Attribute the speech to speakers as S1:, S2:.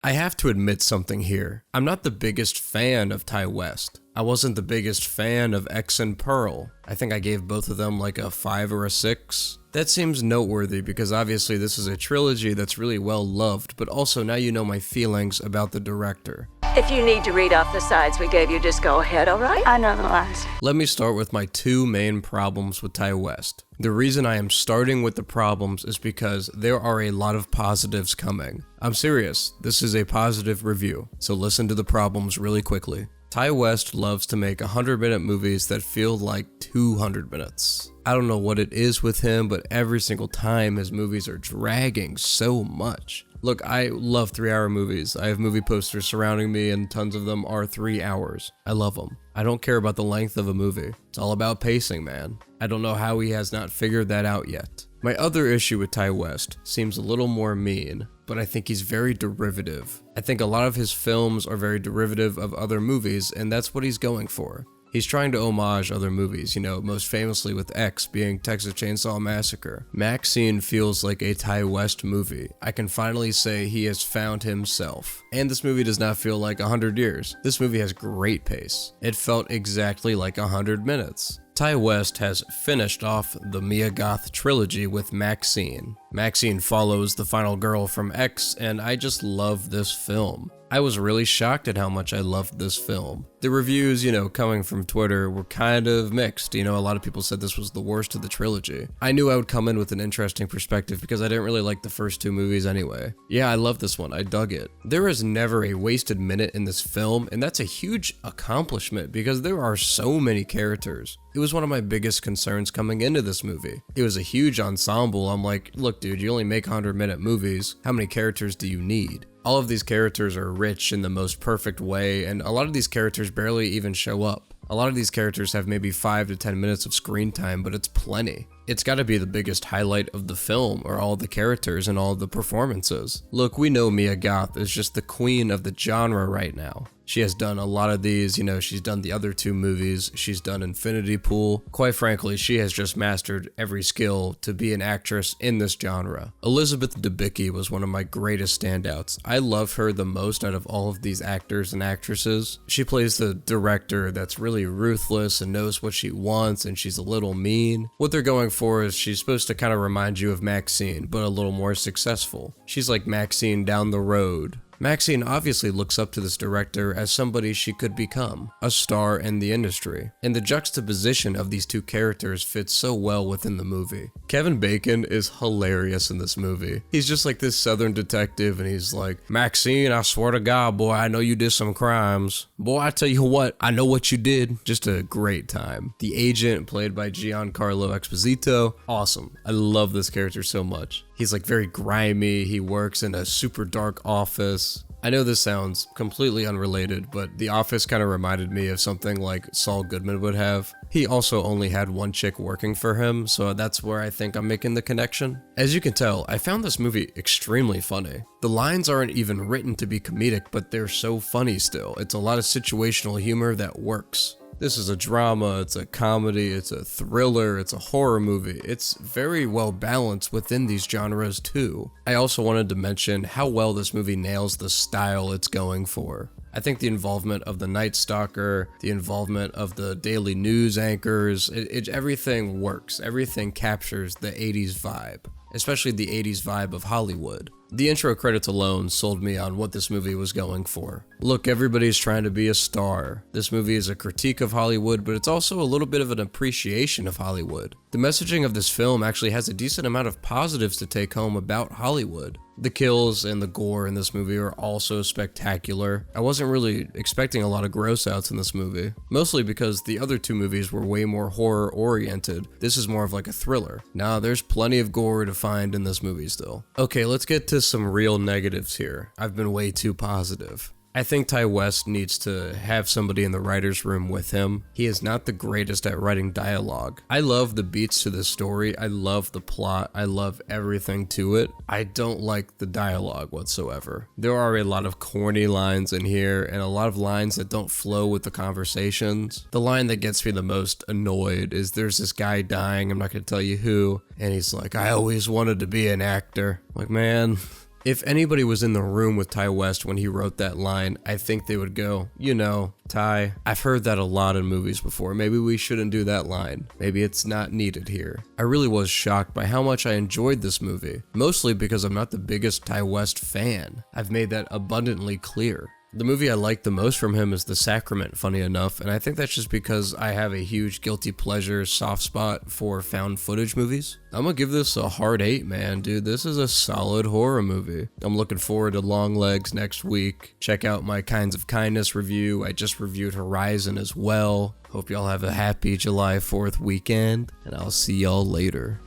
S1: I have to admit something here. I'm not the biggest fan of Ty West. I wasn't the biggest fan of X and Pearl. I think I gave both of them like a 5 or a 6. That seems noteworthy because obviously this is a trilogy that's really well loved, but also now you know my feelings about the director.
S2: If you need to read off the sides we gave you, just go ahead, all right?
S3: I know the lines.
S1: Let me start with my 2 main problems with Ty West. The reason I am starting with the problems is because there are a lot of positives coming. I'm serious, this is a positive review, so listen to the problems really quickly. Ty West loves to make 100-minute movies that feel like 200 minutes. I don't know what it is with him, but every single time his movies are dragging so much. Look, I love 3-hour movies. I have movie posters surrounding me and tons of them are 3 hours. I love them. I don't care about the length of a movie. It's all about pacing, man. I don't know how he has not figured that out yet. My other issue with Ty West seems a little more mean, but I think he's very derivative. I think a lot of his films are very derivative of other movies, and that's what he's going for. He's trying to homage other movies, most famously with X being Texas Chainsaw Massacre. MaXXXine feels like a Ty West movie. I can finally say he has found himself. And this movie does not feel like 100 years. This movie has great pace. It felt exactly like 100 minutes. Ty West has finished off the Goth trilogy with MaXXXine. MaXXXine follows the final girl from X, and I just love this film. I was really shocked at how much I loved this film. The reviews, coming from Twitter were kind of mixed. A lot of people said this was the worst of the trilogy. I knew I would come in with an interesting perspective because I didn't really like the first 2 movies anyway. Yeah, I love this one. I dug it. There is never a wasted minute in this film, and that's a huge accomplishment because there are so many characters. It was one of my biggest concerns coming into this movie. It was a huge ensemble. I'm like, look, dude, you only make 100-minute movies. How many characters do you need? All of these characters are rich in the most perfect way, and a lot of these characters barely even show up. A lot of these characters have maybe 5 to 10 minutes of screen time, but it's plenty. It's gotta be the biggest highlight of the film, or all the characters and all the performances. Look, we know Mia Goth is just the queen of the genre right now. She has done a lot of these, she's done the other 2 movies, she's done Infinity Pool. Quite frankly, she has just mastered every skill to be an actress in this genre. Elizabeth Debicki was one of my greatest standouts. I love her the most out of all of these actors and actresses. She plays the director that's really ruthless and knows what she wants, and she's a little mean. What they're going for is she's supposed to kind of remind you of MaXXXine, but a little more successful. She's like MaXXXine down the road. MaXXXine obviously looks up to this director as somebody she could become, a star in the industry. And the juxtaposition of these 2 characters fits so well within the movie. Kevin Bacon is hilarious in this movie. He's just like this southern detective and he's like, MaXXXine, I swear to God, boy, I know you did some crimes. Boy, I tell you what, I know what you did. Just a great time. The agent, played by Giancarlo Esposito, awesome. I love this character so much. He's like very grimy, he works in a super dark office. I know this sounds completely unrelated, but The Office kind of reminded me of something like Saul Goodman would have. He also only had one chick working for him, so that's where I think I'm making the connection. As you can tell, I found this movie extremely funny. The lines aren't even written to be comedic, but they're so funny still. It's a lot of situational humor that works. This is a drama, it's a comedy, it's a thriller, it's a horror movie. It's very well balanced within these genres too. I also wanted to mention how well this movie nails the style it's going for. I think the involvement of the Night Stalker, the involvement of the daily news anchors, everything works. Everything captures the 80s vibe, especially the 80s vibe of Hollywood. The intro credits alone sold me on what this movie was going for. Look, everybody's trying to be a star. This movie is a critique of Hollywood, but it's also a little bit of an appreciation of Hollywood. The messaging of this film actually has a decent amount of positives to take home about Hollywood. The kills and the gore in this movie are also spectacular. I wasn't really expecting a lot of gross outs in this movie, mostly because the other 2 movies were way more horror oriented. This is more of like a thriller. Now, there's plenty of gore to find in this movie still. Okay, let's get to some real negatives here. I've been way too positive. I think Ty West needs to have somebody in the writer's room with him. He is not the greatest at writing dialogue. I love the beats to this story. I love the plot. I love everything to it. I don't like the dialogue whatsoever. There are a lot of corny lines in here and a lot of lines that don't flow with the conversations. The line that gets me the most annoyed is there's this guy dying, I'm not going to tell you who, and he's like, I always wanted to be an actor. I'm like, man, If anybody was in the room with Ty West when he wrote that line, I think they would go, you know, Ty, I've heard that a lot in movies before. Maybe we shouldn't do that line. Maybe it's not needed here. I really was shocked by how much I enjoyed this movie, mostly because I'm not the biggest Ty West fan. I've made that abundantly clear. The movie I like the most from him is The Sacrament, funny enough, and I think that's just because I have a huge guilty pleasure soft spot for found footage movies. I'm gonna give this a hard 8, man, dude. This is a solid horror movie. I'm looking forward to Long Legs next week. Check out my Kinds of Kindness review. I just reviewed Horizon as well. Hope y'all have a happy July 4th weekend, and I'll see y'all later.